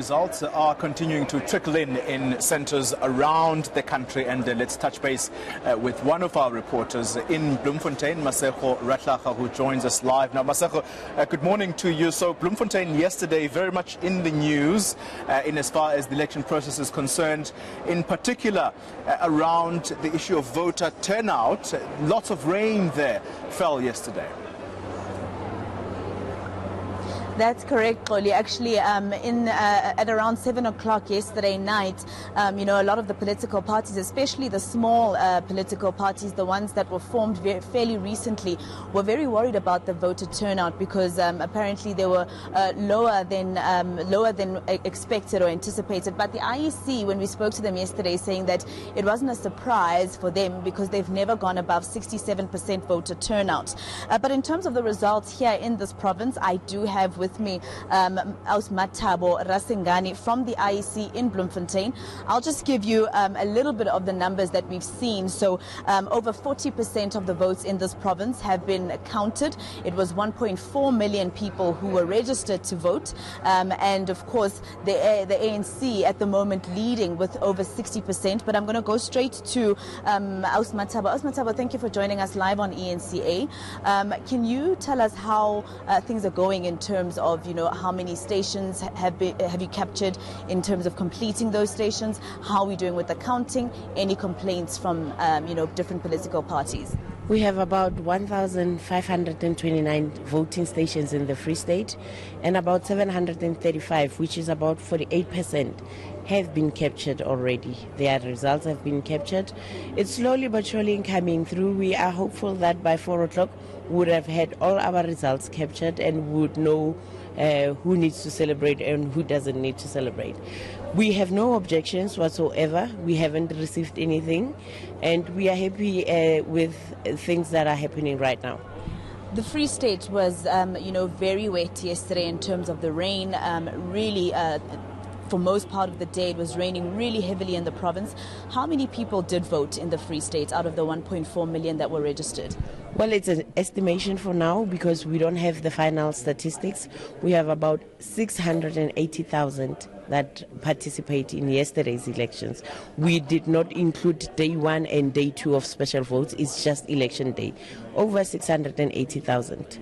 Results are continuing to trickle in centres around the country, and let's touch base with one of our reporters in Bloemfontein, Masego Ratlaga, who joins us live now. Masego, good morning to you. So Bloemfontein yesterday very much in the news in as far as the election process is concerned, in particular around the issue of voter turnout. Lots of rain there fell yesterday. That's correct, Xoli. Actually, at around 7 o'clock yesterday night, a lot of the political parties, especially the small political parties, the ones that were formed fairly recently, were very worried about the voter turnout because apparently they were lower than expected or anticipated. But the IEC, when we spoke to them yesterday, saying that it wasn't a surprise for them because they've never gone above 67% voter turnout. But in terms of the results here in this province, I do have with me Matabo Rasengani from the IEC in Bloemfontein. I'll just give you a little bit of the numbers that we've seen. So over 40% of the votes in this province have been counted. It was 1.4 million people who were registered to vote, and of course the ANC at the moment leading with over 60%. But I'm going to go straight to Matabo. Matabo, thank you for joining us live on ENCA. Can you tell us how things are going in terms of how many stations have you captured, in terms of completing those stations? How are we doing with the counting? Any complaints from different political parties? We have about 1,529 voting stations in the Free State, and about 735, which is about 48%, have been captured already. Their results have been captured. It's slowly but surely coming through. We are hopeful that by 4 o'clock we would have had all our results captured and would know who needs to celebrate and who doesn't need to celebrate. We have no objections whatsoever. We haven't received anything, and we are happy with things that are happening right now. The Free State was, very wet yesterday in terms of the rain. For most part of the day, it was raining really heavily in the province. How many people did vote in the Free State out of the 1.4 million that were registered? Well, it's an estimation for now because we don't have the final statistics. We have about 680,000 that participate in yesterday's elections. We did not include day 1 and day 2 of special votes. It's just election day. Over 680,000.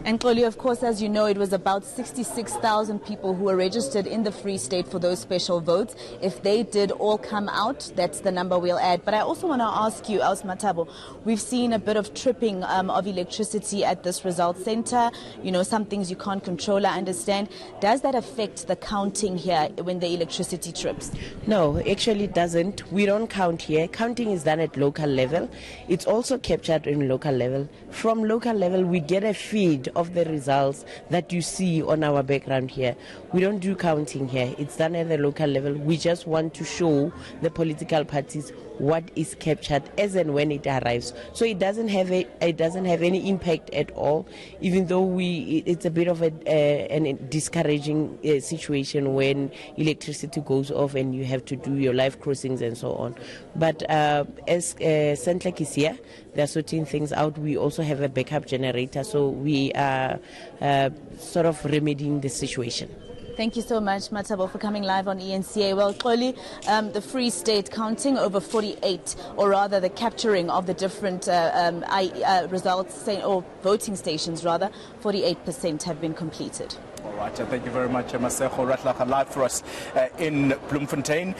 And Xoli, of course, as you know, it was about 66,000 people who were registered in the Free State for those special votes. If they did all come out, that's the number we'll add. But I also want to ask you, Matabo, we've seen a bit of tripping of electricity at this results center. Some things you can't control, I understand. Does that affect the counting here when the electricity trips? No, actually it doesn't. We don't count here. Counting is done at local level. It's also captured in local level. From local level, we get a feed of the results that you see on our background here. We don't do counting here. It's done at the local level. We just want to show the political parties what is captured as and when it arrives. So it doesn't have any impact at all, even though it's a bit of a discouraging situation when electricity goes off and you have to do your live crossings and so on. But as Centlec is here, they're sorting things out. We also have a backup generator, so we are sort of remedying the situation. Thank you so much, Matabo, for coming live on ENCA. Well, Xoli, the Free State counting over 48, or rather the capturing of the different results, or voting stations rather, 48% have been completed. All right, thank you very much, Masego Ratlaga, live for us in Bloemfontein.